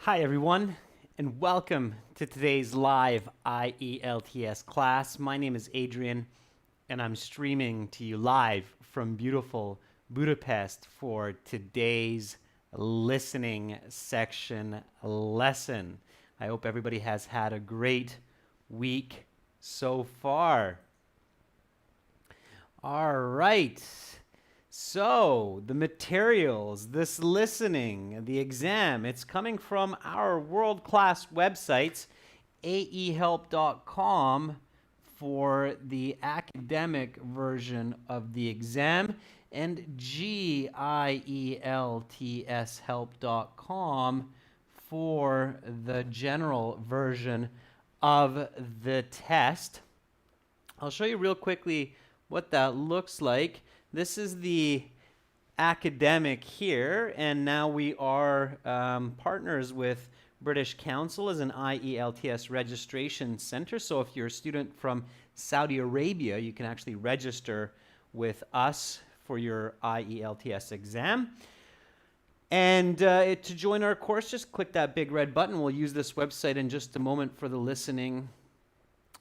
Hi everyone, and welcome to today's live IELTS class. My name is Adrian, and I'm streaming to you live from beautiful Budapest for today's listening section lesson. I hope everybody has had a great week so far. All right. So, the materials, this listening, the exam, it's coming from our world-class websites, aehelp.com for the academic version of the exam, and gieltshelp.com for the general version of the test. I'll show you real quickly what that looks like. This is the academic here, and now we are partners with British Council as an IELTS registration center. So if you're a student from Saudi Arabia, you can actually register with us for your IELTS exam. And to join our course, just click that big red button. We'll use this website in just a moment for the listening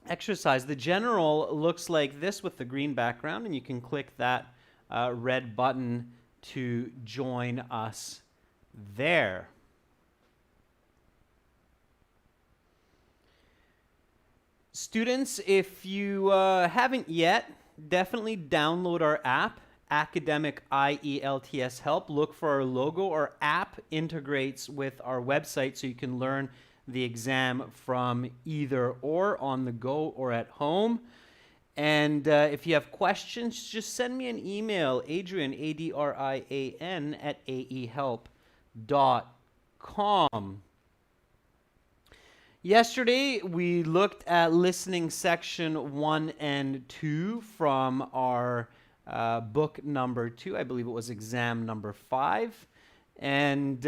exercise. The general looks like this with the green background, and you can click that red button to join us there. Students, if you haven't yet, definitely download our app, Academic IELTS Help. Look for our logo. Our app integrates with our website so you can learn the exam from either or, on the go or at home. And if you have questions, just send me an email, Adrian, ADRIAN, at aehelp.com. Yesterday, we looked at listening section 1 and 2 from our book number 2. I believe it was exam number 5. And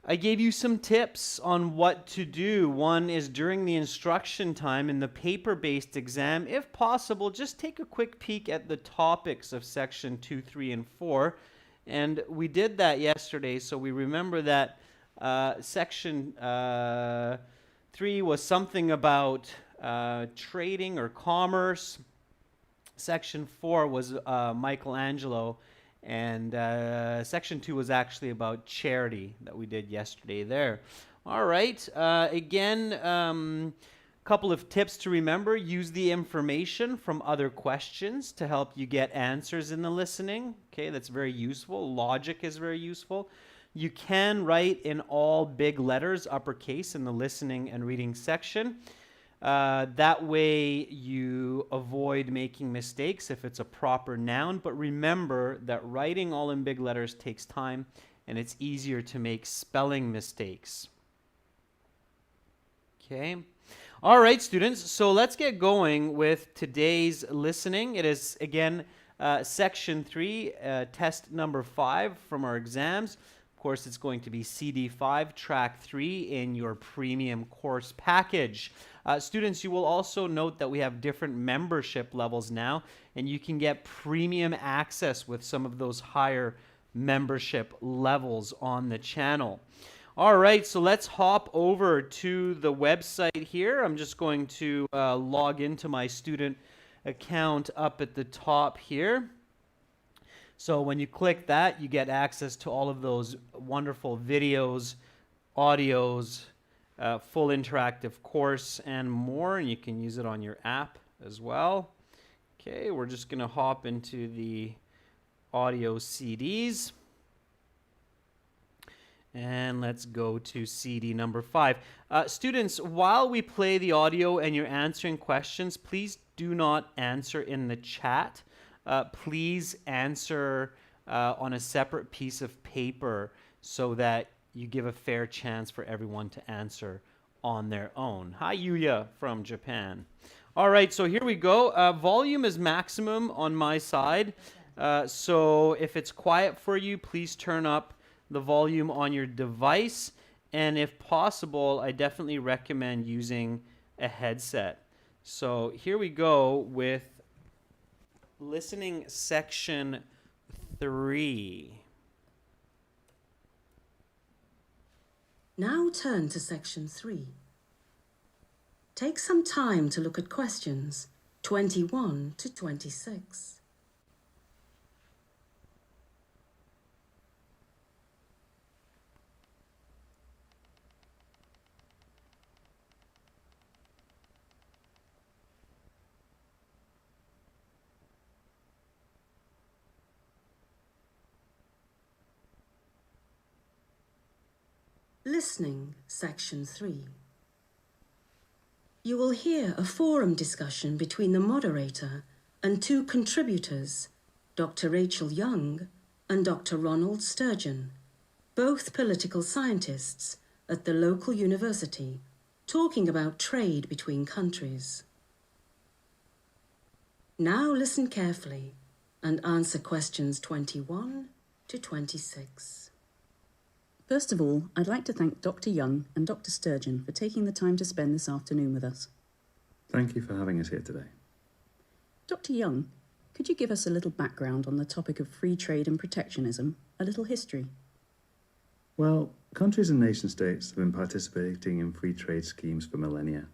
I gave you some tips on what to do. One is during the instruction time in the paper-based exam, if possible, just take a quick peek at the topics of section 2, 3, and 4. And we did that yesterday, so we remember that section 3 was something about trading or commerce. Section 4 was Michelangelo. And section 2 was actually about charity that we did yesterday there. All right. Again, couple of tips to remember. Use the information from other questions to help you get answers in the listening. Okay, that's very useful. Logic is very useful. You can write in all big letters, uppercase, in the listening and reading section. That way you avoid making mistakes if it's a proper noun, but remember that writing all in big letters takes time and it's easier to make spelling mistakes. Okay. All right, students, so let's get going with today's listening. It is, again, section 3, test number 5 from our exams. Of course, it's going to be CD5, track 3 in your premium course package. Students, you will also note that we have different membership levels now, and you can get premium access with some of those higher membership levels on the channel. All right, so let's hop over to the website here. I'm just going to log into my student account up at the top here. So when you click that, you get access to all of those wonderful videos, audios, full interactive course, and more. And you can use it on your app as well. Okay, we're just going to hop into the audio CDs. And let's go to CD number 5. Students, while we play the audio and you're answering questions, please do not answer in the chat. Please answer on a separate piece of paper so that you give a fair chance for everyone to answer on their own. Hi, Yuya from Japan. All right, so here we go. Volume is maximum on my side. So if it's quiet for you, please turn up the volume on your device. And if possible, I definitely recommend using a headset. So here we go with listening section 3. Now turn to section 3. Take some time to look at questions 21 to 26. Listening, section 3. You will hear a forum discussion between the moderator and 2 contributors, Dr. Rachel Young and Dr. Ronald Sturgeon, both political scientists at the local university, talking about trade between countries. Now listen carefully and answer questions 21 to 26. First of all, I'd like to thank Dr. Young and Dr. Sturgeon for taking the time to spend this afternoon with us. Thank you for having us here today. Dr. Young, could you give us a little background on the topic of free trade and protectionism, a little history? Well, countries and nation-states have been participating in free trade schemes for millennia.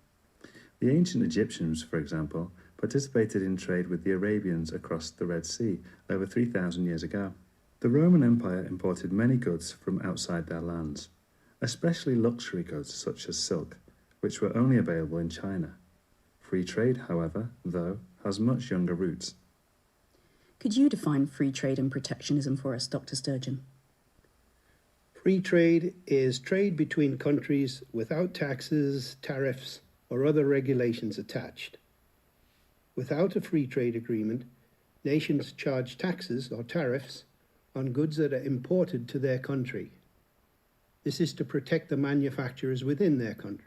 The ancient Egyptians, for example, participated in trade with the Arabians across the Red Sea over 3,000 years ago. The Roman Empire imported many goods from outside their lands, especially luxury goods such as silk, which were only available in China. Free trade, however, though, has much younger roots. Could you define free trade and protectionism for us, Dr. Sturgeon? Free trade is trade between countries without taxes, tariffs, or other regulations attached. Without a free trade agreement, nations charge taxes or tariffs on goods that are imported to their country. This is to protect the manufacturers within their country.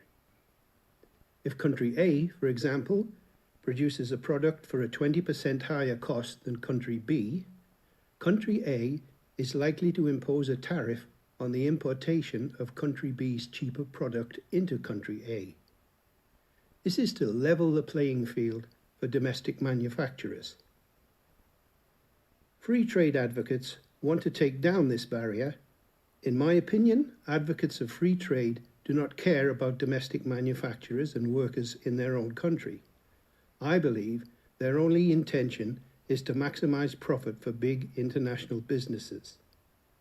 If country A, for example, produces a product for a 20% higher cost than country B, country A is likely to impose a tariff on the importation of country B's cheaper product into country A. This is to level the playing field for domestic manufacturers. Free trade advocates want to take down this barrier. In my opinion, advocates of free trade do not care about domestic manufacturers and workers in their own country. I believe their only intention is to maximize profit for big international businesses.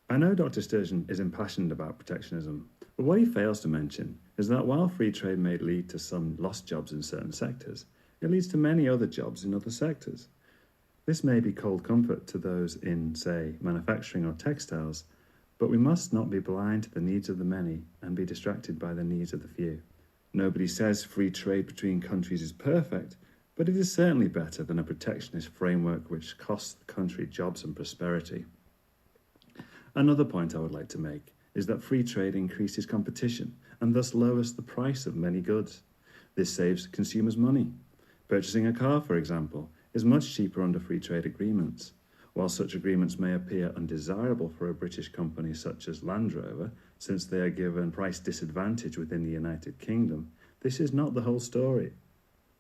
I know Dr. Sturgeon is impassioned about protectionism, but what he fails to mention is that while free trade may lead to some lost jobs in certain sectors, it leads to many other jobs in other sectors. This may be cold comfort to those in, say, manufacturing or textiles, but we must not be blind to the needs of the many and be distracted by the needs of the few. Nobody says free trade between countries is perfect, but it is certainly better than a protectionist framework which costs the country jobs and prosperity. Another point I would like to make is that free trade increases competition and thus lowers the price of many goods. This saves consumers money. Purchasing a car, for example, is much cheaper under free trade agreements. While such agreements may appear undesirable for a British company such as Land Rover, since they are given price disadvantage within the United Kingdom, this is not the whole story.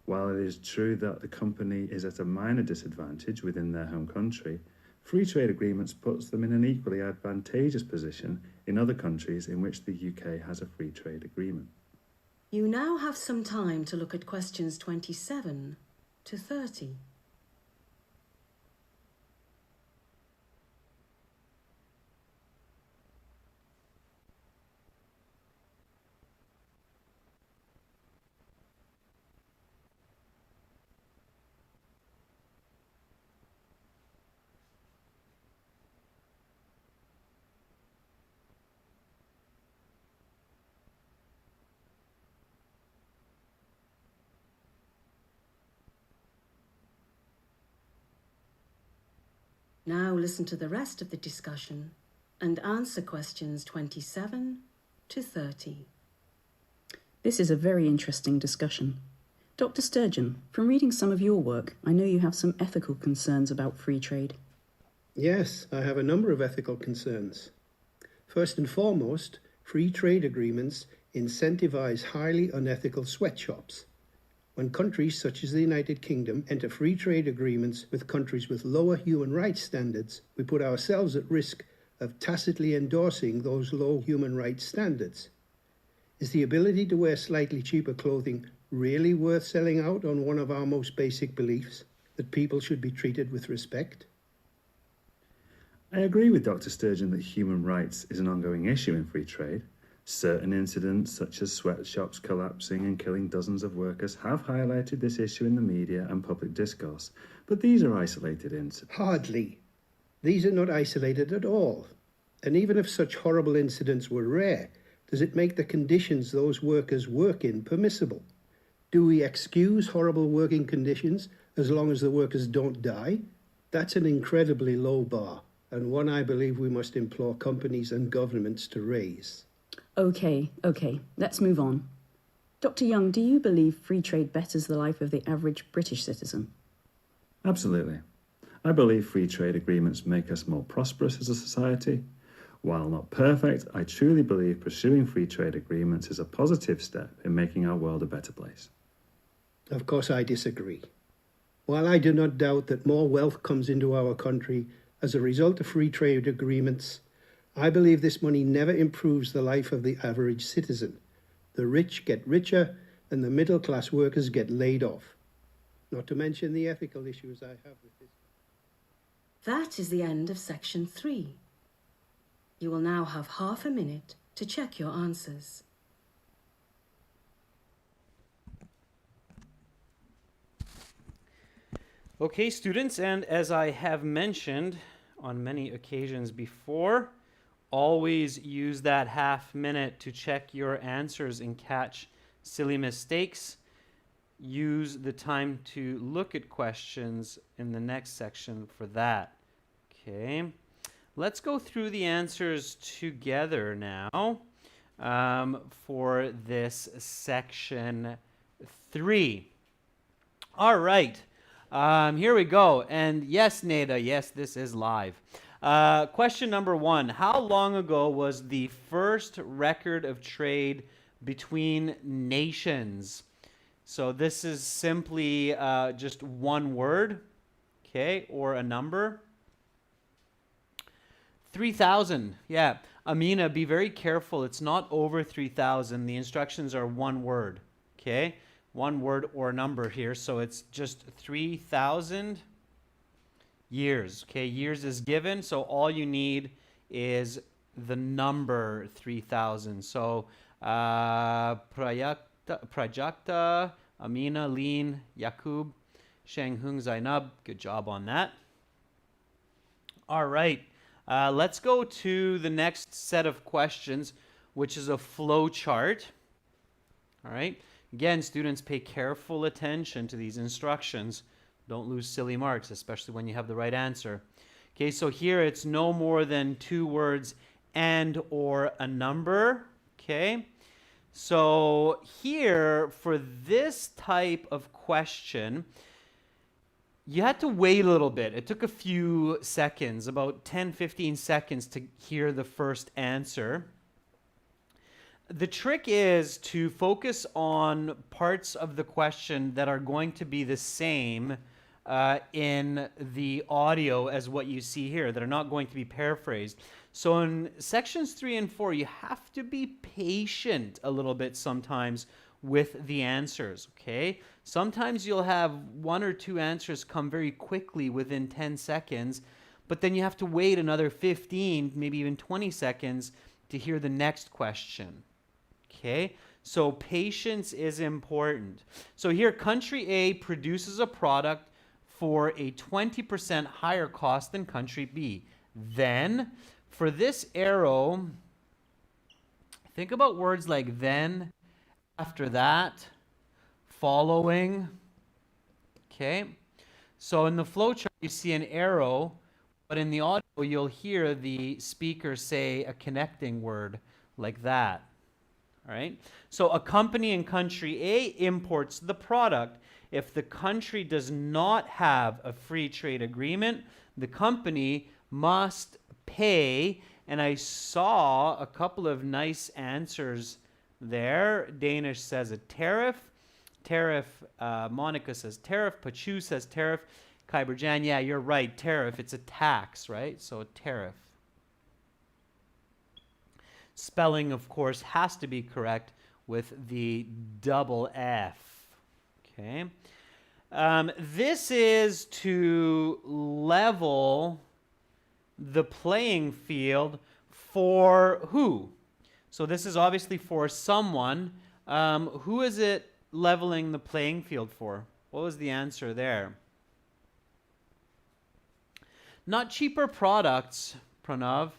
While it is true that the company is at a minor disadvantage within their home country, free trade agreements puts them in an equally advantageous position in other countries in which the UK has a free trade agreement. You now have some time to look at questions 27 to 30. Now listen to the rest of the discussion and answer questions 27 to 30. This is a very interesting discussion. Dr. Sturgeon, from reading some of your work, I know you have some ethical concerns about free trade. Yes, I have a number of ethical concerns. First and foremost, free trade agreements incentivize highly unethical sweatshops. When countries such as the United Kingdom enter free trade agreements with countries with lower human rights standards, we put ourselves at risk of tacitly endorsing those low human rights standards. Is the ability to wear slightly cheaper clothing really worth selling out on one of our most basic beliefs, that people should be treated with respect? I agree with Dr. Sturgeon that human rights is an ongoing issue in free trade. Certain incidents, such as sweatshops collapsing and killing dozens of workers, have highlighted this issue in the media and public discourse, but these are isolated incidents. Hardly. These are not isolated at all. And even if such horrible incidents were rare, does it make the conditions those workers work in permissible? Do we excuse horrible working conditions as long as the workers don't die? That's an incredibly low bar, and one I believe we must implore companies and governments to raise. Okay, let's move on. Dr. Young, do you believe free trade betters the life of the average British citizen? Absolutely. I believe free trade agreements make us more prosperous as a society. While not perfect, I truly believe pursuing free trade agreements is a positive step in making our world a better place. Of course, I disagree. While I do not doubt that more wealth comes into our country as a result of free trade agreements, I believe this money never improves the life of the average citizen. The rich get richer and the middle-class workers get laid off. Not to mention the ethical issues I have with this. That is the end of section 3. You will now have half a minute to check your answers. Okay, students, and as I have mentioned on many occasions before, always use that half minute to check your answers and catch silly mistakes. Use the time to look at questions in the next section for that. Okay, let's go through the answers together now for this section 3. All right, here we go. And yes, Neda, yes, this is live. Question number 1. How long ago was the first record of trade between nations? So this is simply just one word, okay, or a number. 3,000, yeah. Amina, be very careful. It's not over 3,000. The instructions are one word, okay? One word or number here, so it's just 3,000 years, okay? Years is given, so all you need is the number 3,000. So Prajakta, Amina, Leen, Yakub, Shanghung, Zainab, good job on that. All right, let's go to the next set of questions, which is a flow chart. All right, again, students, pay careful attention to these instructions. Don't lose silly marks, especially when you have the right answer. Okay, so here it's no more than 2 words and or a number. Okay, so here for this type of question, you had to wait a little bit. It took a few seconds, about 10-15 seconds to hear the first answer. The trick is to focus on parts of the question that are going to be the same in the audio as what you see here, that are not going to be paraphrased. So in sections 3 and 4, you have to be patient a little bit sometimes with the answers, okay? Sometimes you'll have 1 or 2 answers come very quickly within 10 seconds, but then you have to wait another 15, maybe even 20 seconds to hear the next question, okay? So patience is important. So here, country A produces a product for a 20% higher cost than country B. Then, for this arrow, think about words like then, after that, following. Okay? So in the flowchart, you see an arrow, but in the audio, you'll hear the speaker say a connecting word like that. All right? So a company in country A imports the product. If the country does not have a free trade agreement, the company must pay. And I saw a couple of nice answers there. Danish says a tariff. Monica says tariff. Pachu says tariff. Kyberjan, yeah, you're right. Tariff, it's a tax, right? So a tariff. Spelling, of course, has to be correct with the double F. Okay. This is to level the playing field for who? So this is obviously for someone. Who is it leveling the playing field for? What was the answer there? Not cheaper products, Pranav.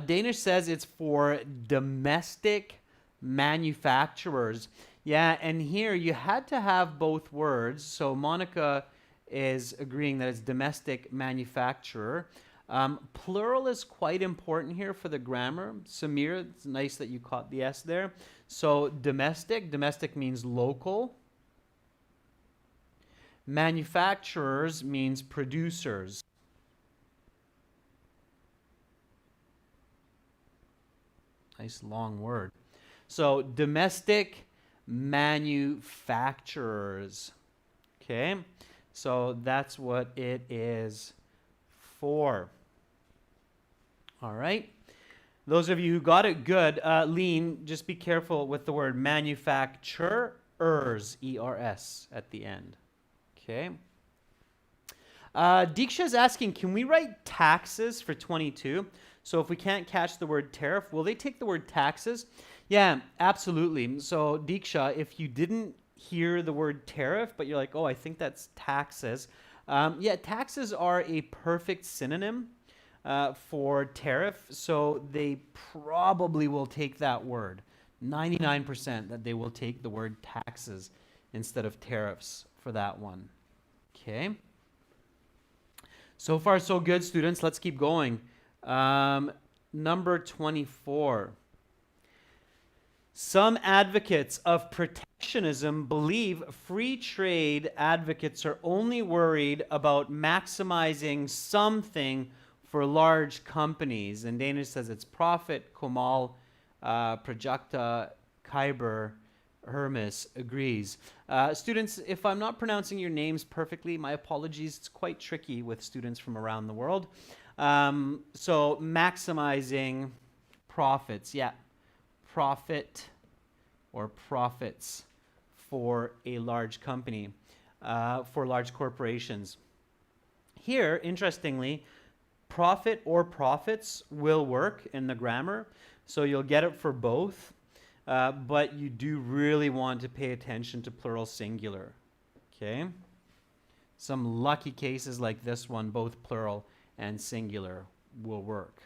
Danish says it's for domestic manufacturers. Yeah, and here you had to have both words. So Monica is agreeing that it's domestic manufacturer. Plural is quite important here for the grammar. Samir, it's nice that you caught the S there. So domestic means local. Manufacturers means producers. Nice long word. So domestic manufacturers. Okay, so that's what it is for. All right. Those of you who got it, good. Lean, just be careful with the word manufacturers, E-R-S at the end. Okay. Diksha is asking, can we write taxes for 22? So if we can't catch the word tariff, will they take the word taxes? Yeah, absolutely. So Diksha, if you didn't hear the word tariff, but you're like, oh, I think that's taxes. Yeah, taxes are a perfect synonym for tariff. So they probably will take that word. 99% that they will take the word taxes instead of tariffs for that one. Okay. So far, so good, students. Let's keep going. Number 24. Some advocates of protectionism believe free trade advocates are only worried about maximizing something for large companies. And Danish says it's profit. Komal, Prajakta, Khyber, Hermes agrees. Students, if I'm not pronouncing your names perfectly, my apologies. It's quite tricky with students from around the world. So maximizing profits, yeah, profit or profits for a large company, for large corporations. Here, interestingly, profit or profits will work in the grammar, so you'll get it for both, but you do really want to pay attention to plural singular, okay? Some lucky cases like this one, both plural and singular will work.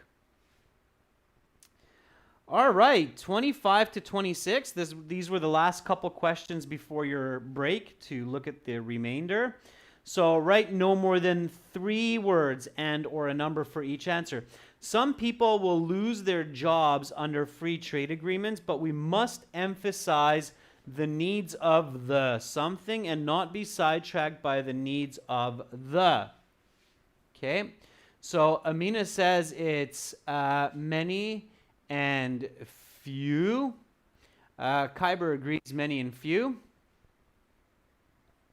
All right, 25 to 26. These were the last couple questions before your break to look at the remainder. So write no more than 3 words and or a number for each answer. Some people will lose their jobs under free trade agreements, but we must emphasize the needs of the something and not be sidetracked by the needs of the. Okay? So Amina says it's many and few. Khyber agrees many and few.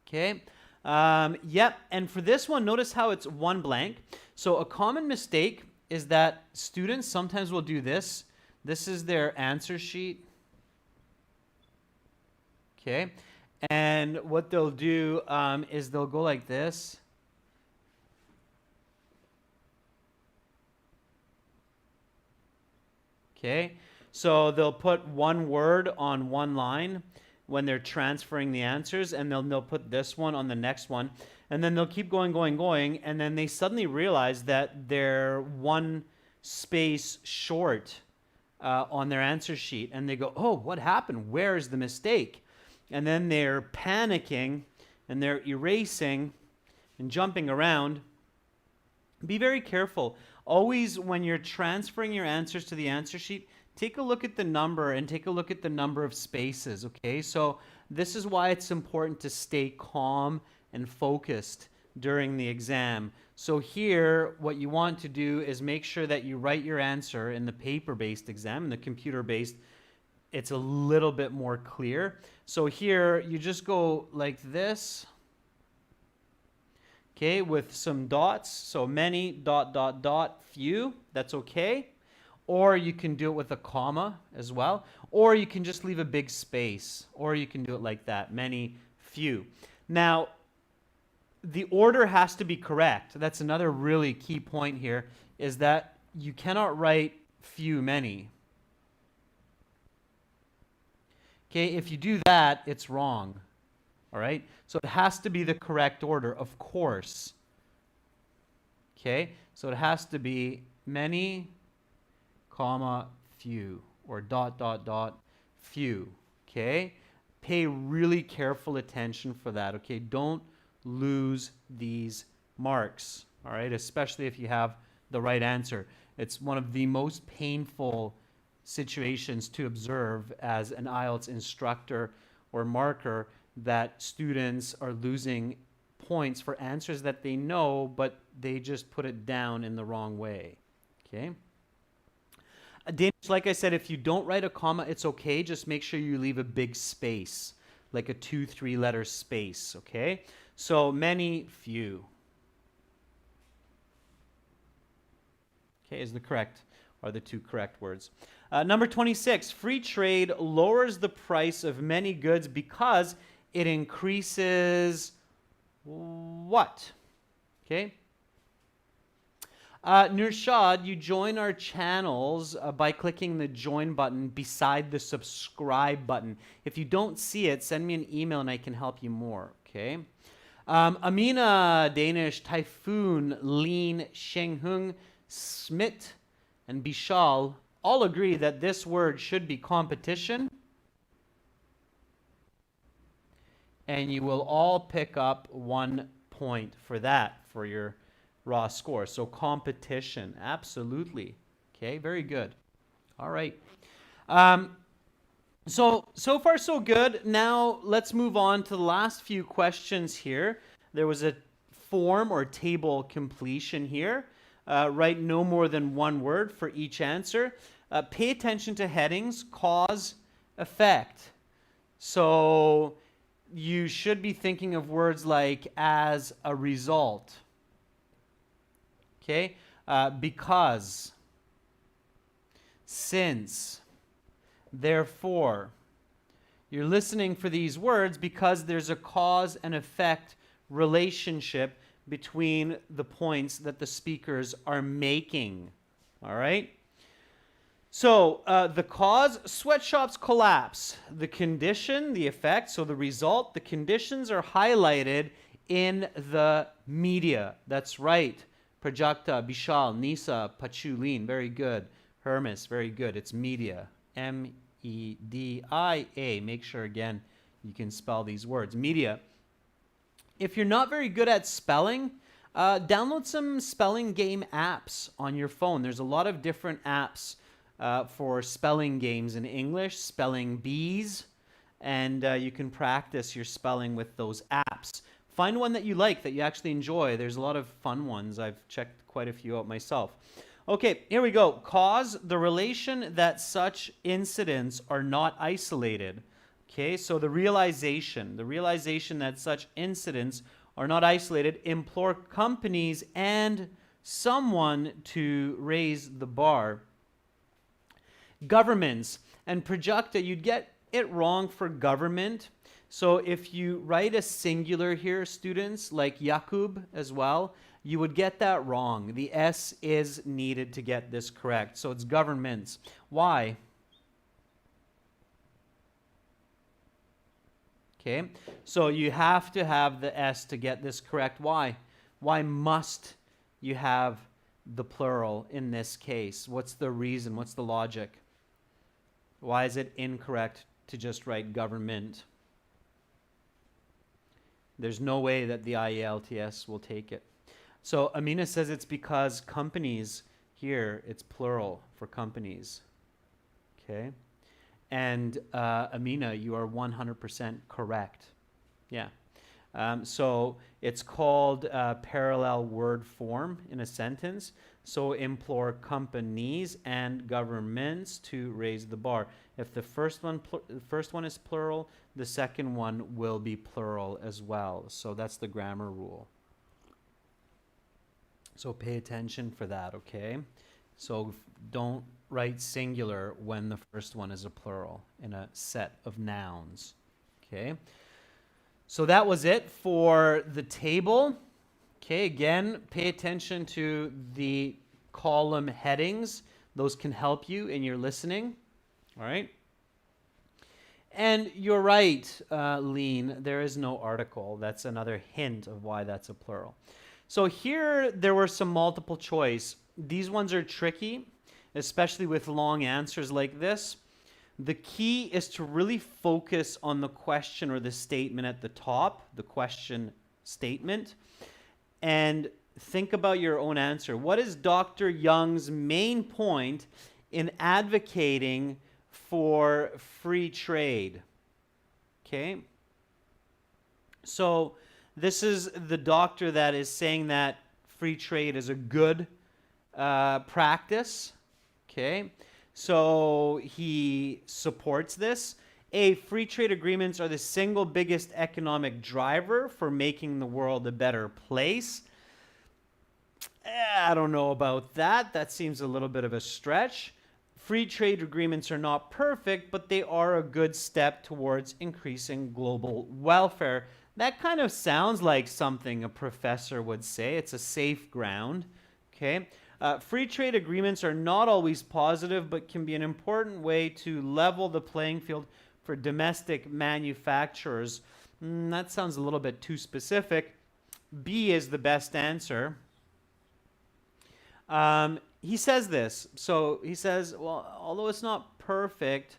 Okay. Yep. And for this one, notice how it's one blank. So a common mistake is that students sometimes will do this. This is their answer sheet. Okay. And what they'll do is they'll go like this. Okay, so they'll put one word on one line when they're transferring the answers, and they'll put this one on the next one, and then they'll keep going, and then they suddenly realize that they're one space short on their answer sheet, and they go, oh, what happened? Where is the mistake? And then they're panicking, and they're erasing and jumping around. Be very careful. Always, when you're transferring your answers to the answer sheet, take a look at the number and take a look at the number of spaces, okay? So this is why it's important to stay calm and focused during the exam. So here, what you want to do is make sure that you write your answer in the paper-based exam. In the computer-based, it's a little bit more clear. So here, you just go like this. Okay, with some dots, so many, ... few, that's okay. or you can do it with a comma as well, or you can just leave a big space, or you can do it like that, many, few. Now, the order has to be correct. That's another really key point here, is that you cannot write few, many. Okay, if you do that, it's wrong. All right, so it has to be the correct order, of course. Okay, so it has to be many, comma, few, or dot, dot, dot, few. Okay, pay really careful attention for that. Okay, don't lose these marks. All right, especially if you have the right answer. It's one of the most painful situations to observe as an IELTS instructor or marker, that students are losing points for answers that they know, but they just put it down in the wrong way. Okay. Danish, like I said, if you don't write a comma, it's okay. Just make sure you leave a big space, like a 2-3 letter space. Okay. So many, few. Okay, is the correct, are the two correct words. Number 26, free trade lowers the price of many goods because it increases what? Okay. Nurshad, you join our channels by clicking the join button beside the subscribe button. If you don't see it, send me an email and I can help you more. Okay. Amina, Danish, Typhoon, Lean, Shenghung, Smit, and Bishal all agree that this word should be competition. And you will all pick up 1 point for that, for your raw score. So competition, absolutely. Okay, very good. All right. So far so good. Now let's move on to the last few questions here. There was a form or table completion here. Write no more than 1 word for each answer. Pay attention to headings, cause, effect. So you should be thinking of words like as a result. Okay? Because, since, therefore. You're listening for these words because there's a cause and effect relationship between the points that the speakers are making. All right? So the cause, sweatshops collapse. The condition, the effect, so the result, the conditions are highlighted in the media. That's right. Prajakta, Bishal, Nisa, Pachulin, very good. Hermes, very good. It's media. M-E-D-I-A. Make sure, again, you can spell these words. Media. If you're not very good at spelling, download some spelling game apps on your phone. There's a lot of different apps for spelling games in English, spelling bees, and you can practice your spelling with those apps. Find one that you like, that you actually enjoy. There's a lot of fun ones. I've checked quite a few out myself. Okay, here we go. Cause, the relation that such incidents are not isolated. Okay, so the realization that such incidents are not isolated, implore companies and someone to raise the bar. Governments, and Prajakta, you'd get it wrong for government. So if you write a singular here, students, like Yakub as well, you would get that wrong. The S is needed to get this correct. So it's governments. Why? Okay, so you have to have the S to get this correct. Why? Why must you have the plural in this case? What's the reason? What's the logic? Why is it incorrect to just write government? There's no way that the IELTS will take it. So Amina says it's because companies, here it's plural for companies. Okay. And Amina, you are 100% correct. Yeah. So it's called parallel word form in a sentence. So implore companies and governments to raise the bar. If the first one is plural, the second one will be plural as well. So that's the grammar rule. So pay attention for that, okay? So don't write singular when the first one is a plural in a set of nouns. Okay. So that was it for the table. Okay, again, pay attention to the column headings. Those can help you in your listening. All right. And you're right, Lean, there is no article. That's another hint of why that's a plural. So here there were some multiple choice. These ones are tricky, especially with long answers like this. The key is to really focus on the question or the statement at the top, the question statement, and think about your own answer. What is Dr. Young's main point in advocating for free trade? Okay. So this is the doctor that is saying that free trade is a good practice. Okay. So he supports this. Free trade agreements are the single biggest economic driver for making the world a better place. I don't know about that. That seems a little bit of a stretch. Free trade agreements are not perfect, but they are a good step towards increasing global welfare. That kind of sounds like something a professor would say. It's a safe ground. Okay. Free trade agreements are not always positive, but can be an important way to level the playing field for domestic manufacturers. That sounds a little bit too specific. B is the best answer. He says this. So he says, well, although it's not perfect,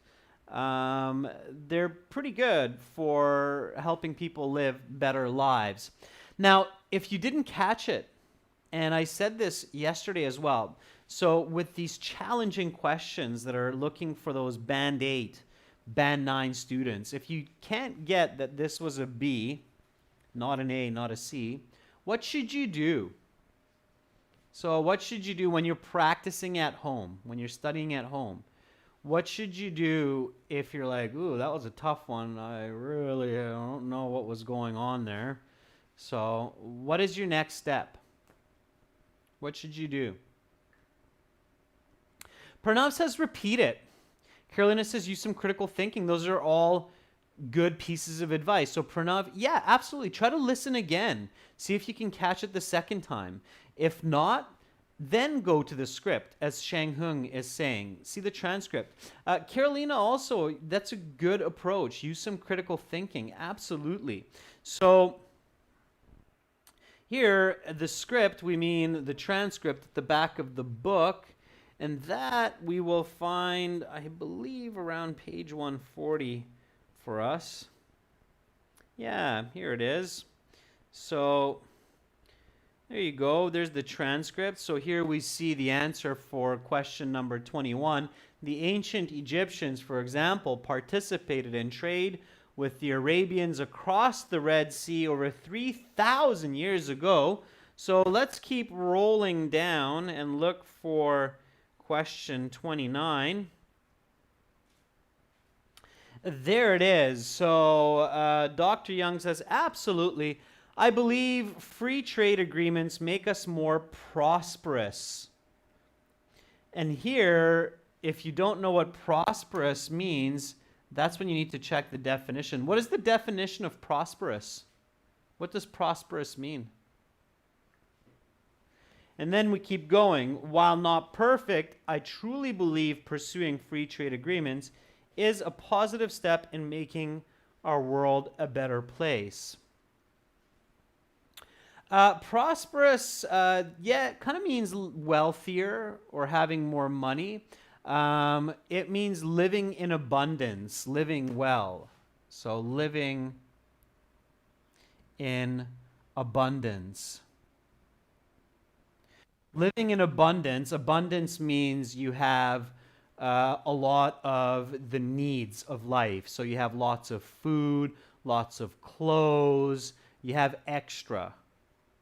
they're pretty good for helping people live better lives. Now, if you didn't catch it, and I said this yesterday as well, so with these challenging questions that are looking for those Band 8, Band 9 students, if you can't get that this was a B, not an A, not a C, what should you do? So what should you do when you're practicing at home, when you're studying at home? What should you do if you're like, ooh, that was a tough one. I really don't know what was going on there. So what is your next step? What should you do? Pranav says repeat it. Carolina says use some critical thinking. Those are all good pieces of advice. So Pranav, yeah, absolutely. Try to listen again. See if you can catch it the second time. If not, then go to the script, as Shang Hung is saying. See the transcript. Carolina also, that's a good approach. Use some critical thinking. Absolutely. So here, the script, we mean the transcript at the back of the book. And that we will find, I believe, around page 140 for us. Yeah, here it is. So there you go. There's the transcript. So here we see the answer for question number 21. The ancient Egyptians, for example, participated in trade with the Arabians across the Red Sea over 3,000 years ago. So let's keep rolling down and look for question 29. There it is. So Dr. Young says, absolutely. I believe free trade agreements make us more prosperous. And here, if you don't know what prosperous means, that's when you need to check the definition. What is the definition of prosperous? What does prosperous mean? And then we keep going. While not perfect, I truly believe pursuing free trade agreements is a positive step in making our world a better place. Prosperous, yeah, kind of means wealthier or having more money. It means living in abundance, living well. So living in abundance. Living in abundance, abundance means you have a lot of the needs of life. So you have lots of food, lots of clothes, you have extra.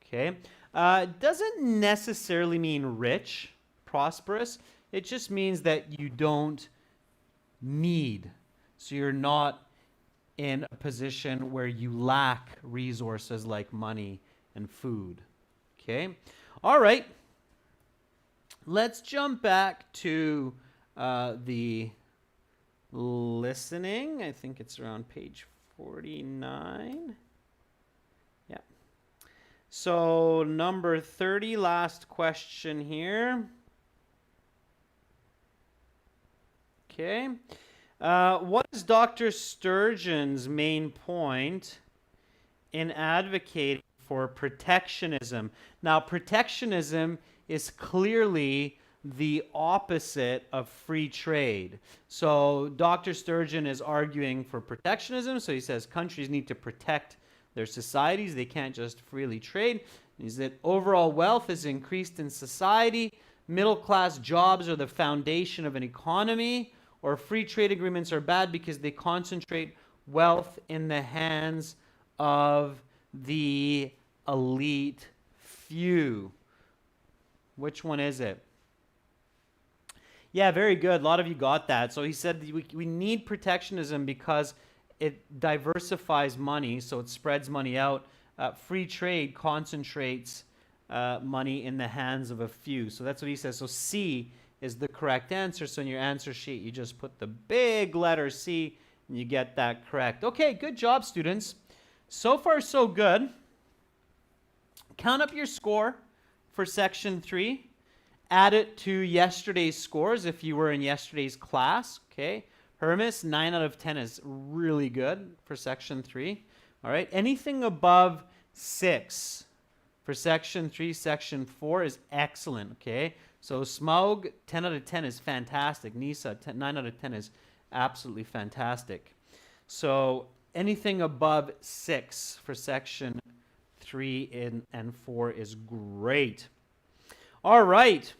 Okay? It doesn't necessarily mean rich, prosperous. It just means that you don't need. So you're not in a position where you lack resources like money and food. Okay? All right. Let's jump back to the listening. I think it's around page 49. Yeah. So number 30, last question here. Okay. What is Dr. Sturgeon's main point in advocating for protectionism? Now, protectionism is clearly the opposite of free trade. So Dr. Sturgeon is arguing for protectionism. So he says countries need to protect their societies. They can't just freely trade. He says that overall wealth is increased in society. Middle class jobs are the foundation of an economy. Or free trade agreements are bad because they concentrate wealth in the hands of the elite few. Which one is it? Yeah, very good. A lot of you got that. So he said we need protectionism because it diversifies money, so it spreads money out. Free trade concentrates money in the hands of a few. So that's what he says. So C is the correct answer. So in your answer sheet, you just put the big letter C and you get that correct. Okay, good job, students. So far, so good. Count up your score for section 3. Add it to yesterday's scores if you were in yesterday's class. Okay. Hermes, 9 out of 10 is really good for section 3. All right. Anything above 6 for section 3, section 4 is excellent. Okay. So Smaug, 10 out of 10 is fantastic. Nisa, 9 out of 10 is absolutely fantastic. So anything above 6 for section 3 and 4 is great. All right.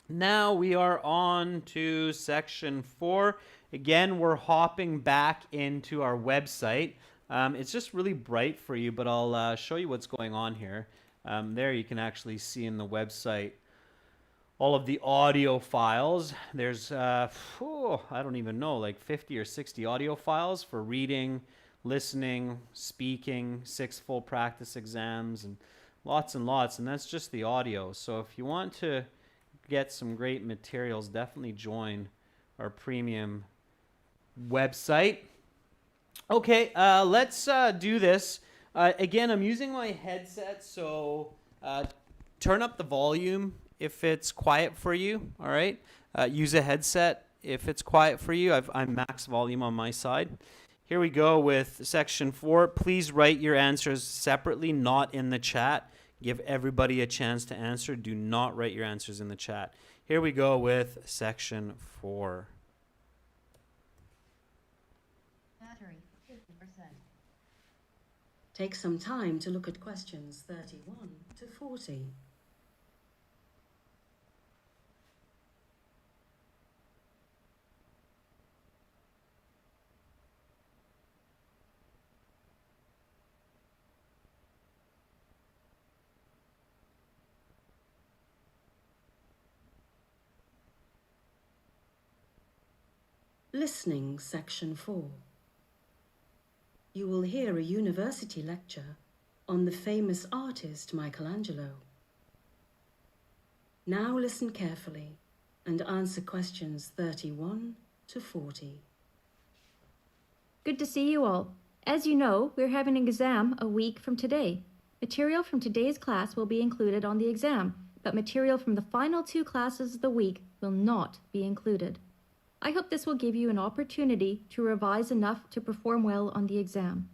Now we are on to section 4. Again, we're hopping back into our website. It's just really bright for you, but I'll show you what's going on here. There you can actually see in the website all of the audio files. There's, I don't even know, like 50 or 60 audio files for reading, listening, speaking, 6 full practice exams, and lots, and that's just the audio. So if you want to get some great materials, definitely join our premium website. Okay, let's do this. Again, I'm using my headset, so turn up the volume if it's quiet for you, all right? Use a headset if it's quiet for you. I'm max volume on my side. Here we go with section 4. Please write your answers separately, not in the chat. Give everybody a chance to answer. Do not write your answers in the chat. Here we go with section 4. Battery, 50%. Take some time to look at questions 31 to 40. Listening, section 4. You will hear a university lecture on the famous artist Michelangelo. Now listen carefully and answer questions 31 to 40. Good to see you all. As you know, we're having an exam a week from today. Material from today's class will be included on the exam, but material from the final 2 classes of the week will not be included. I hope this will give you an opportunity to revise enough to perform well on the exam.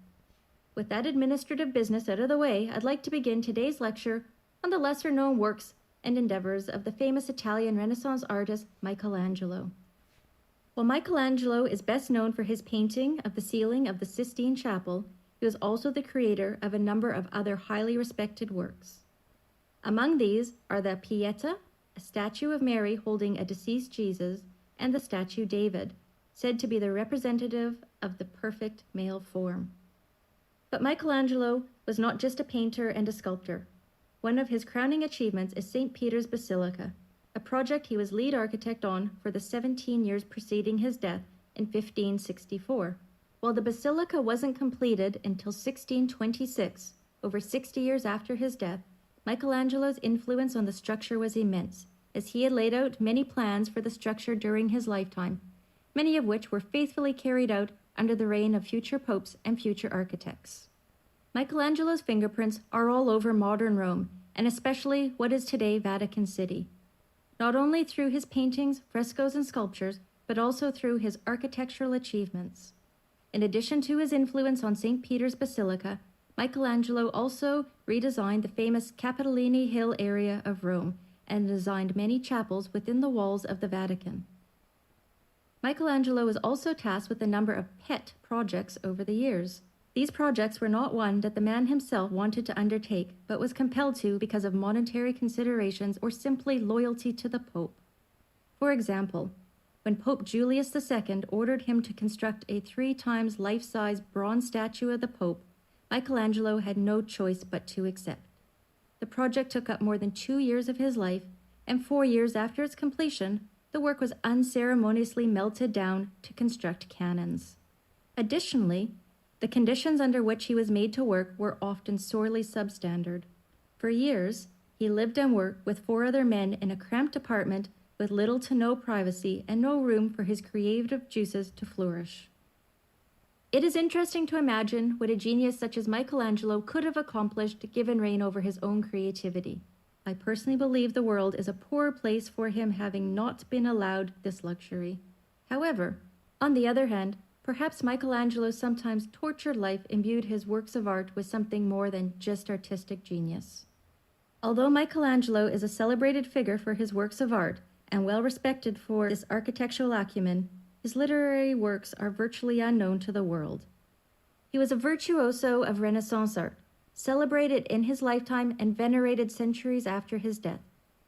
With that administrative business out of the way, I'd like to begin today's lecture on the lesser-known works and endeavors of the famous Italian Renaissance artist Michelangelo. While Michelangelo is best known for his painting of the ceiling of the Sistine Chapel, he was also the creator of a number of other highly respected works. Among these are the Pieta, a statue of Mary holding a deceased Jesus, and the statue David, said to be the representative of the perfect male form. But Michelangelo was not just a painter and a sculptor. One of his crowning achievements is St. Peter's Basilica, a project he was lead architect on for the 17 years preceding his death in 1564. While the basilica wasn't completed until 1626, over 60 years after his death, Michelangelo's influence on the structure was immense, as he had laid out many plans for the structure during his lifetime, many of which were faithfully carried out under the reign of future popes and future architects. Michelangelo's fingerprints are all over modern Rome, and especially what is today Vatican City. Not only through his paintings, frescoes, and sculptures, but also through his architectural achievements. In addition to his influence on St. Peter's Basilica, Michelangelo also redesigned the famous Capitoline Hill area of Rome and designed many chapels within the walls of the Vatican. Michelangelo was also tasked with a number of pet projects over the years. These projects were not one that the man himself wanted to undertake, but was compelled to because of monetary considerations or simply loyalty to the Pope. For example, when Pope Julius II ordered him to construct a 3 times life-size bronze statue of the Pope, Michelangelo had no choice but to accept. The project took up more than 2 years of his life, and 4 years after its completion, the work was unceremoniously melted down to construct cannons. Additionally, the conditions under which he was made to work were often sorely substandard. For years, he lived and worked with 4 other men in a cramped apartment with little to no privacy and no room for his creative juices to flourish. It is interesting to imagine what a genius such as Michelangelo could have accomplished given reign over his own creativity. I personally believe the world is a poor place for him having not been allowed this luxury. However, on the other hand, perhaps Michelangelo's sometimes tortured life imbued his works of art with something more than just artistic genius. Although Michelangelo is a celebrated figure for his works of art and well respected for this architectural acumen, his literary works are virtually unknown to the world. He was a virtuoso of Renaissance art, celebrated in his lifetime and venerated centuries after his death,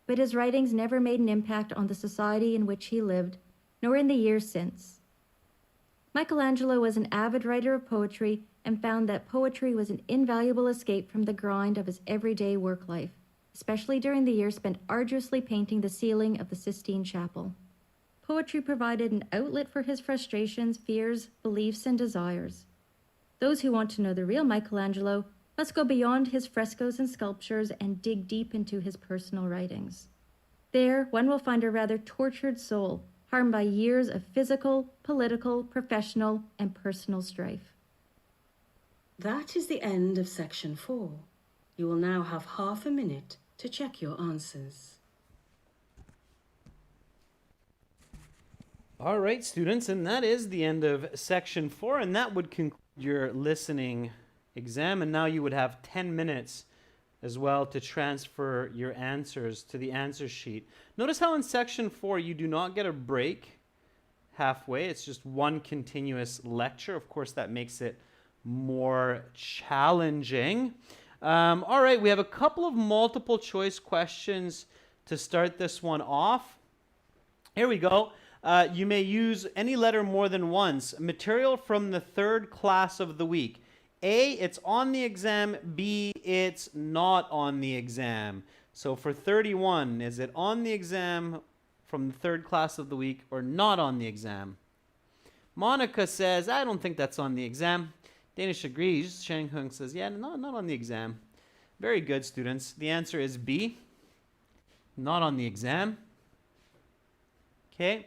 but his writings never made an impact on the society in which he lived, nor in the years since. Michelangelo was an avid writer of poetry and found that poetry was an invaluable escape from the grind of his everyday work life, especially during the years spent arduously painting the ceiling of the Sistine Chapel. Poetry provided an outlet for his frustrations, fears, beliefs, and desires. Those who want to know the real Michelangelo must go beyond his frescoes and sculptures and dig deep into his personal writings. There, one will find a rather tortured soul, harmed by years of physical, political, professional, and personal strife. That is the end of section 4. You will now have half a minute to check your answers. All right, students, and that is the end of section 4, and that would conclude your listening exam. And now you would have 10 minutes as well to transfer your answers to the answer sheet. Notice how in section 4 you do not get a break halfway. It's just one continuous lecture. Of course, that makes it more challenging. All right, we have a couple of multiple choice questions to start this one off. Here we go. You may use any letter more than once. Material from the 3rd class of the week. A, it's on the exam. B, it's not on the exam. So for 31, is it on the exam from the 3rd class of the week or not on the exam? Monica says, I don't think that's on the exam. Danish agrees. Shang Hung says, yeah, not on the exam. Very good, students. The answer is B, not on the exam. Okay.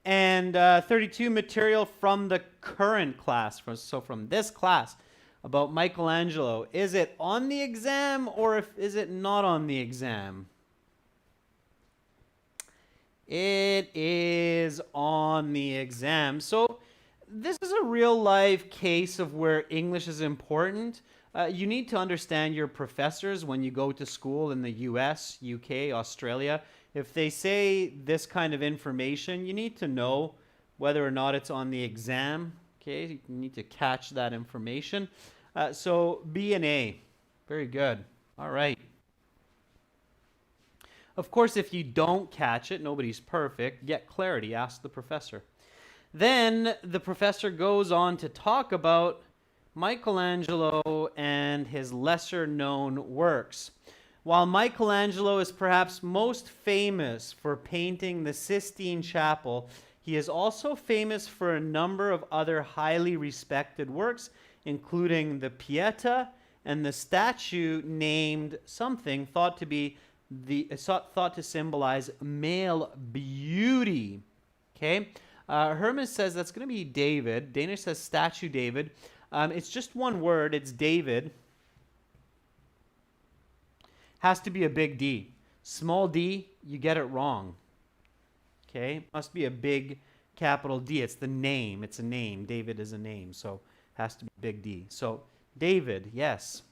And 32, material from the current class. So from this class about Michelangelo. Is it on the exam or is it not on the exam? It is on the exam. So this is a real life case of where English is important. You need to understand your professors when you go to school in the US, UK, Australia. If they say this kind of information, you need to know whether or not it's on the exam. Okay, you need to catch that information. So B and A. Very good. All right. Of course, if you don't catch it, nobody's perfect. Get clarity. Ask the professor. Then the professor goes on to talk about Michelangelo and his lesser known works. While Michelangelo is perhaps most famous for painting the Sistine Chapel, he is also famous for a number of other highly respected works, including the Pietà and the statue named something thought to symbolize male beauty. Okay, Hermes says that's going to be David. Danish says statue David. It's just one word. It's David. Has to be a big D. Small d, you get it wrong. Okay, must be a big capital D. It's the name. It's a name. David is a name, so has to be big D. So David, yes.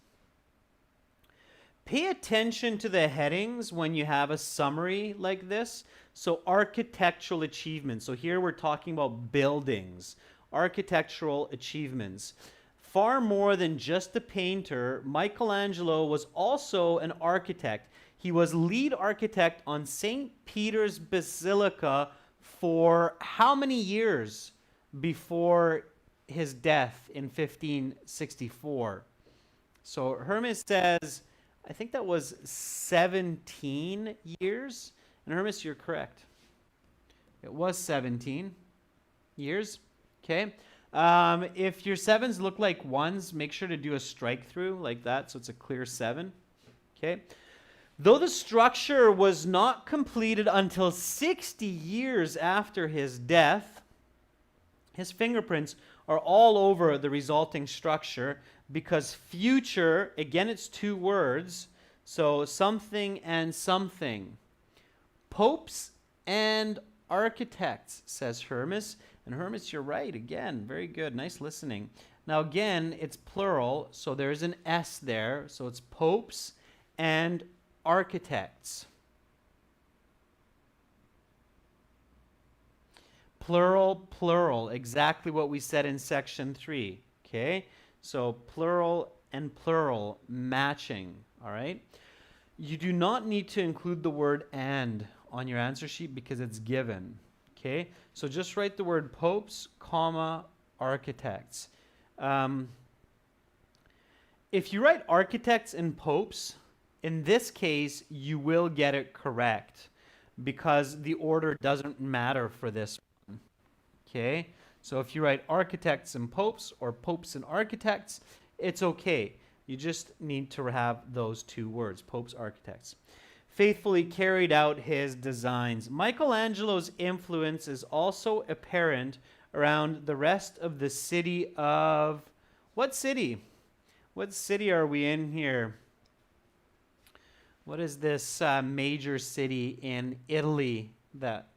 Pay attention to the headings when you have a summary like this. So architectural achievements. So here we're talking about buildings, architectural achievements. Far more than just a painter, Michelangelo was also an architect. He was lead architect on St. Peter's Basilica for how many years before his death in 1564? So Hermes says, I think that was 17 years. And Hermes, you're correct. It was 17 years. Okay. If your sevens look like ones, make sure to do a strike through like that so it's a clear 7. Okay. Though the structure was not completed until 60 years after his death, his fingerprints are all over the resulting structure because future, again, it's 2 words, so something and something. Popes and architects, says Hermes. And Hermes, you're right. Again, very good. Nice listening. Now, again, it's plural, so there's an S there. So it's popes and architects. Plural, plural. Exactly what we said in section 3. Okay? So plural and plural matching. All right? You do not need to include the word and on your answer sheet because it's given. Okay, so just write the word popes, comma, architects. If you write architects and popes, in this case, you will get it correct because the order doesn't matter for this one. Okay, so if you write architects and popes or popes and architects, it's okay. You just need to have those 2 words, popes, architects. Faithfully carried out his designs. Michelangelo's influence is also apparent around the rest of the city of... What city? What city are we in here? What is this major city in Italy that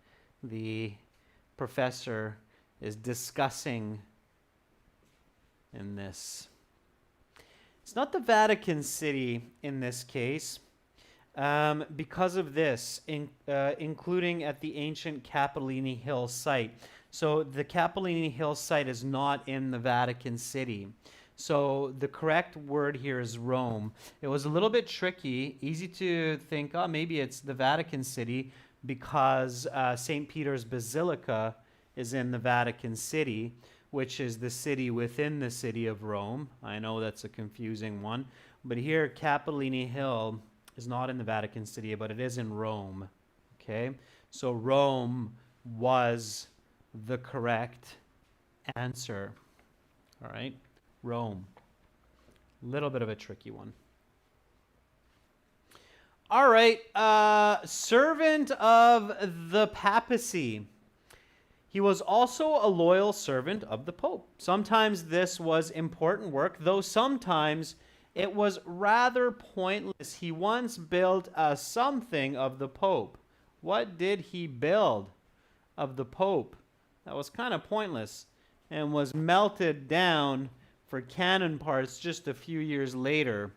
the professor is discussing in this? It's not the Vatican City in this case. Because of this, including at the ancient Capitoline Hill site. So the Capitoline Hill site is not in the Vatican City. So the correct word here is Rome. It was a little bit tricky, easy to think, oh, maybe it's the Vatican City because St. Peter's Basilica is in the Vatican City, which is the city within the city of Rome. I know that's a confusing one. But here, Capitoline Hill is not in the Vatican City, but it is in Rome. Okay? So Rome was the correct answer. All right? Rome. Little bit of a tricky one. All right. Servant of the papacy. He was also a loyal servant of the Pope. Sometimes this was important work, though sometimes it was rather pointless. He once built something of the Pope. What did he build of the Pope? That was kind of pointless and was melted down for cannon parts just a few years later.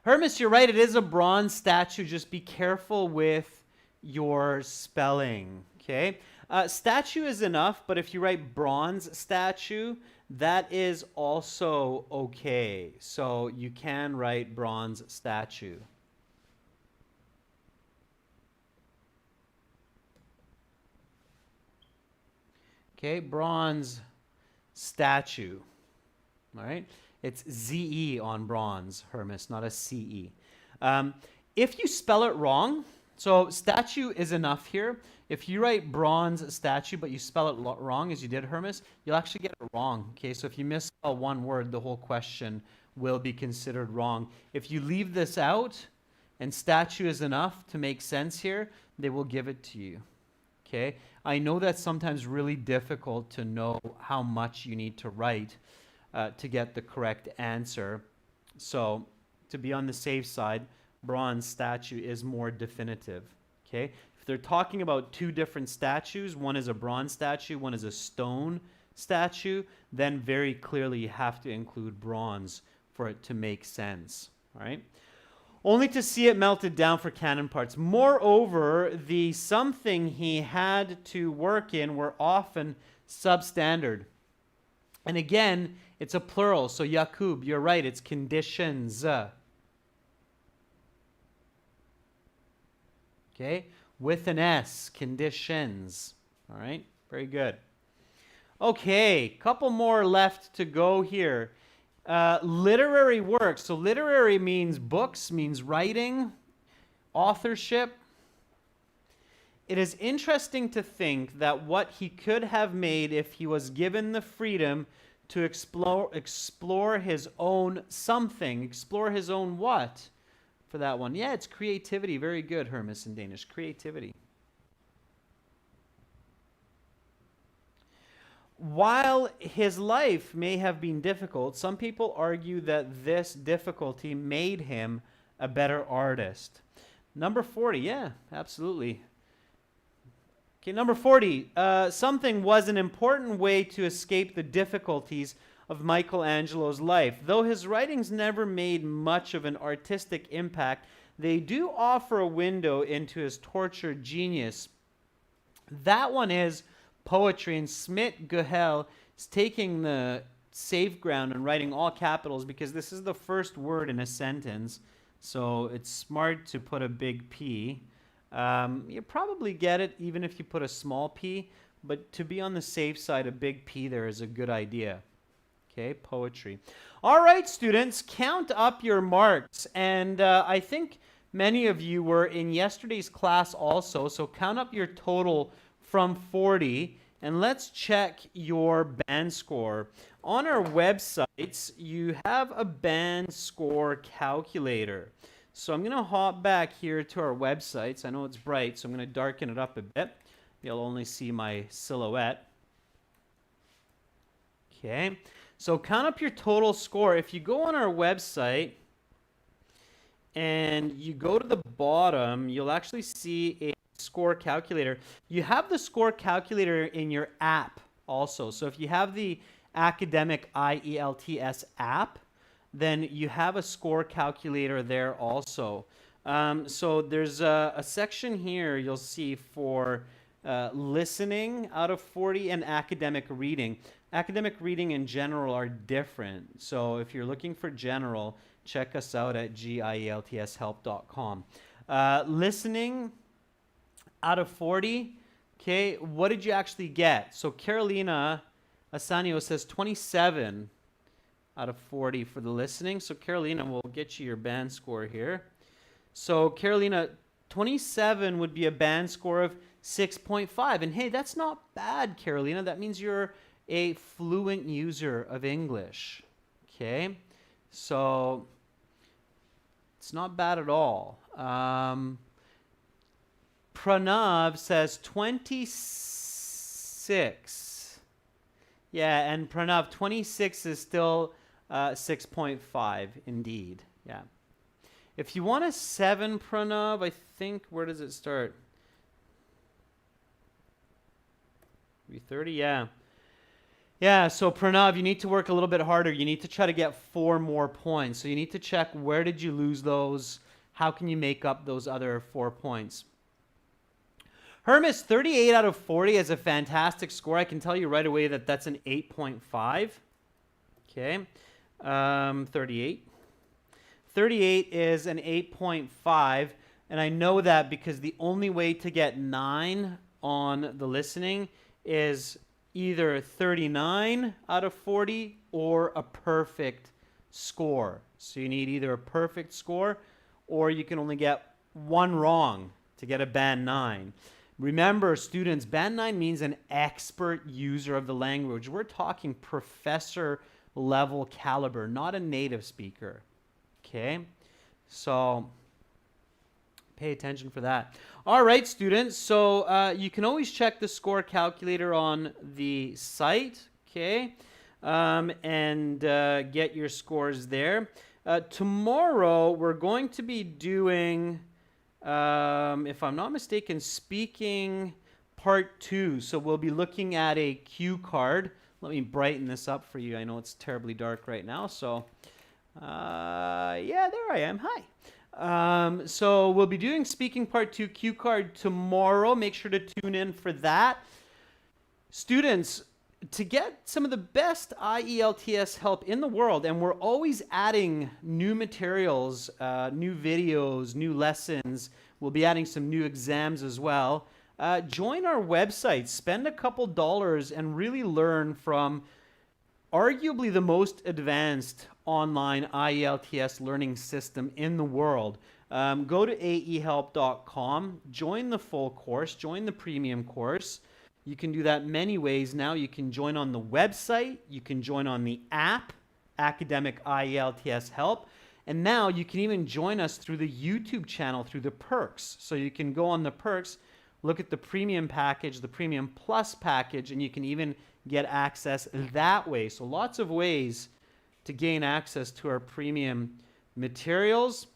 Hermes, you're right. It is a bronze statue. Just be careful with your spelling. Okay? Statue is enough, but if you write bronze statue, that is also okay. So you can write bronze statue. Okay, bronze statue. All right? It's ZE on bronze, Hermes, not a CE. If you spell it wrong, So statue is enough here. If you write bronze statue, but you spell it wrong, as you did, Hermes, you'll actually get it wrong. Okay, so if you misspell one word, the whole question will be considered wrong. If you leave this out and statue is enough to make sense here, they will give it to you. Okay, I know that's sometimes really difficult to know how much you need to write to get the correct answer. So to be on the safe side, bronze statue is more definitive. Okay, if they're talking about two different statues, one is a bronze statue, one is a stone statue, then very clearly you have to include bronze for it to make sense. All right. Only to see it melted down for cannon parts. Moreover, the something he had to work in were often substandard. And again, it's a plural. So Yakub, you're right, it's conditions. Okay, with an S, conditions. All right, very good. Okay, couple more left to go here. Literary works. So literary means books, means writing, authorship. It is interesting to think that what he could have made if he was given the freedom to explore his own something, explore his own what for that one? Yeah, it's creativity. Very good, Hermes in Danish. Creativity. While his life may have been difficult, some people argue that this difficulty made him a better artist. Number 40, yeah, absolutely. Okay, number 40, something was an important way to escape the difficulties of Michelangelo's life. Though his writings never made much of an artistic impact, they do offer a window into his tortured genius. That one is poetry, and Smit Guhel is taking the safe ground and writing all capitals because this is the first word in a sentence, so it's smart to put a big P. You probably get it even if you put a small p, but to be on the safe side, a big P there is a good idea. Okay, poetry. All right, students, count up your marks, and I think many of you were in yesterday's class also, so count up your total from 40, and let's check your band score. On our websites, you have a band score calculator. So I'm going to hop back here to our websites. I know it's bright, so I'm going to darken it up a bit. You'll only see my silhouette. Okay, so count up your total score. If you go on our website and you go to the bottom, you'll actually see a score calculator. You have the score calculator in your app also. So if you have the academic IELTS app, then you have a score calculator there also. So there's a section here you'll see for listening out of 40 and academic reading. Academic reading in general are different. So if you're looking for general, check us out at gieltshelp.com. Listening out of 40, okay, what did you actually get? So Carolina Asanio says 27 out of 40 for the listening. So Carolina, will get you your band score here. So Carolina, 27 would be a band score of 6.5. And hey, that's not bad, Carolina. That means you're a fluent user of English. Okay, so it's not bad at all. Pranav says 26. Yeah, and Pranav, 26 is still 6.5 indeed. Yeah. If you want a 7, Pranav, I think, where does it start? 330, yeah. Yeah, so Pranav, you need to work a little bit harder. You need to try to get 4 more points. So you need to check where did you lose those? How can you make up those other 4 points? Hermes, 38 out of 40 is a fantastic score. I can tell you right away that that's an 8.5. Okay, 38. 38 is an 8.5, and I know that because the only way to get 9 on the listening is either 39 out of 40 or a perfect score. So you need either a perfect score or you can only get 1 wrong. to get a band 9. Remember, students, band 9 means an expert user of the language. We're talking professor level caliber, not a native speaker. Okay? So pay attention for that. All right, students. So you can always check the score calculator on the site, okay, and get your scores there. Tomorrow, we're going to be doing, if I'm not mistaken, speaking part 2. So we'll be looking at a cue card. Let me brighten this up for you. I know it's terribly dark right now. So, yeah, there I am. Hi. So we'll be doing speaking part 2 cue card tomorrow. Make sure to tune in for that. Students, to get some of the best IELTS help in the world, and we're always adding new materials, new videos, new lessons. We'll be adding some new exams as well. Join our website, spend a couple dollars, and really learn from arguably the most advanced online IELTS learning system in the world. Go to aehelp.com, join the full course, join the premium course. You can do that many ways now. You can join on the website. You can join on the app, Academic IELTS Help. And now you can even join us through the YouTube channel, through the perks. So you can go on the perks, look at the premium package, the premium plus package, and you can even get access that way. So lots of ways to gain access to our premium materials.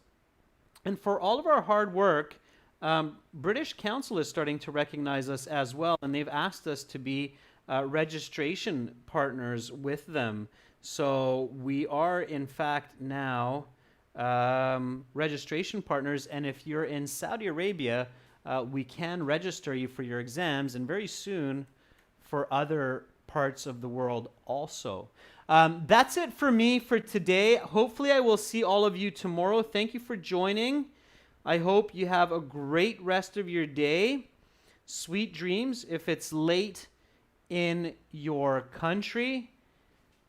And for all of our hard work, British Council is starting to recognize us as well, and they've asked us to be registration partners with them. So we are, in fact, now registration partners, and if you're in Saudi Arabia, we can register you for your exams, and very soon for other parts of the world also. That's it for me for today. Hopefully I will see all of you tomorrow. Thank you for joining. I hope you have a great rest of your day. Sweet dreams if it's late in your country.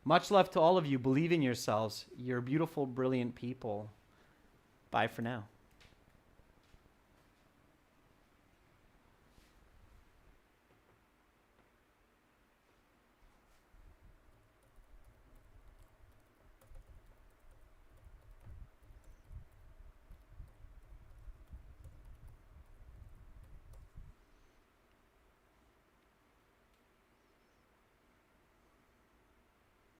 Much love to all of you. Believe in yourselves. You're beautiful, brilliant people. Bye for now.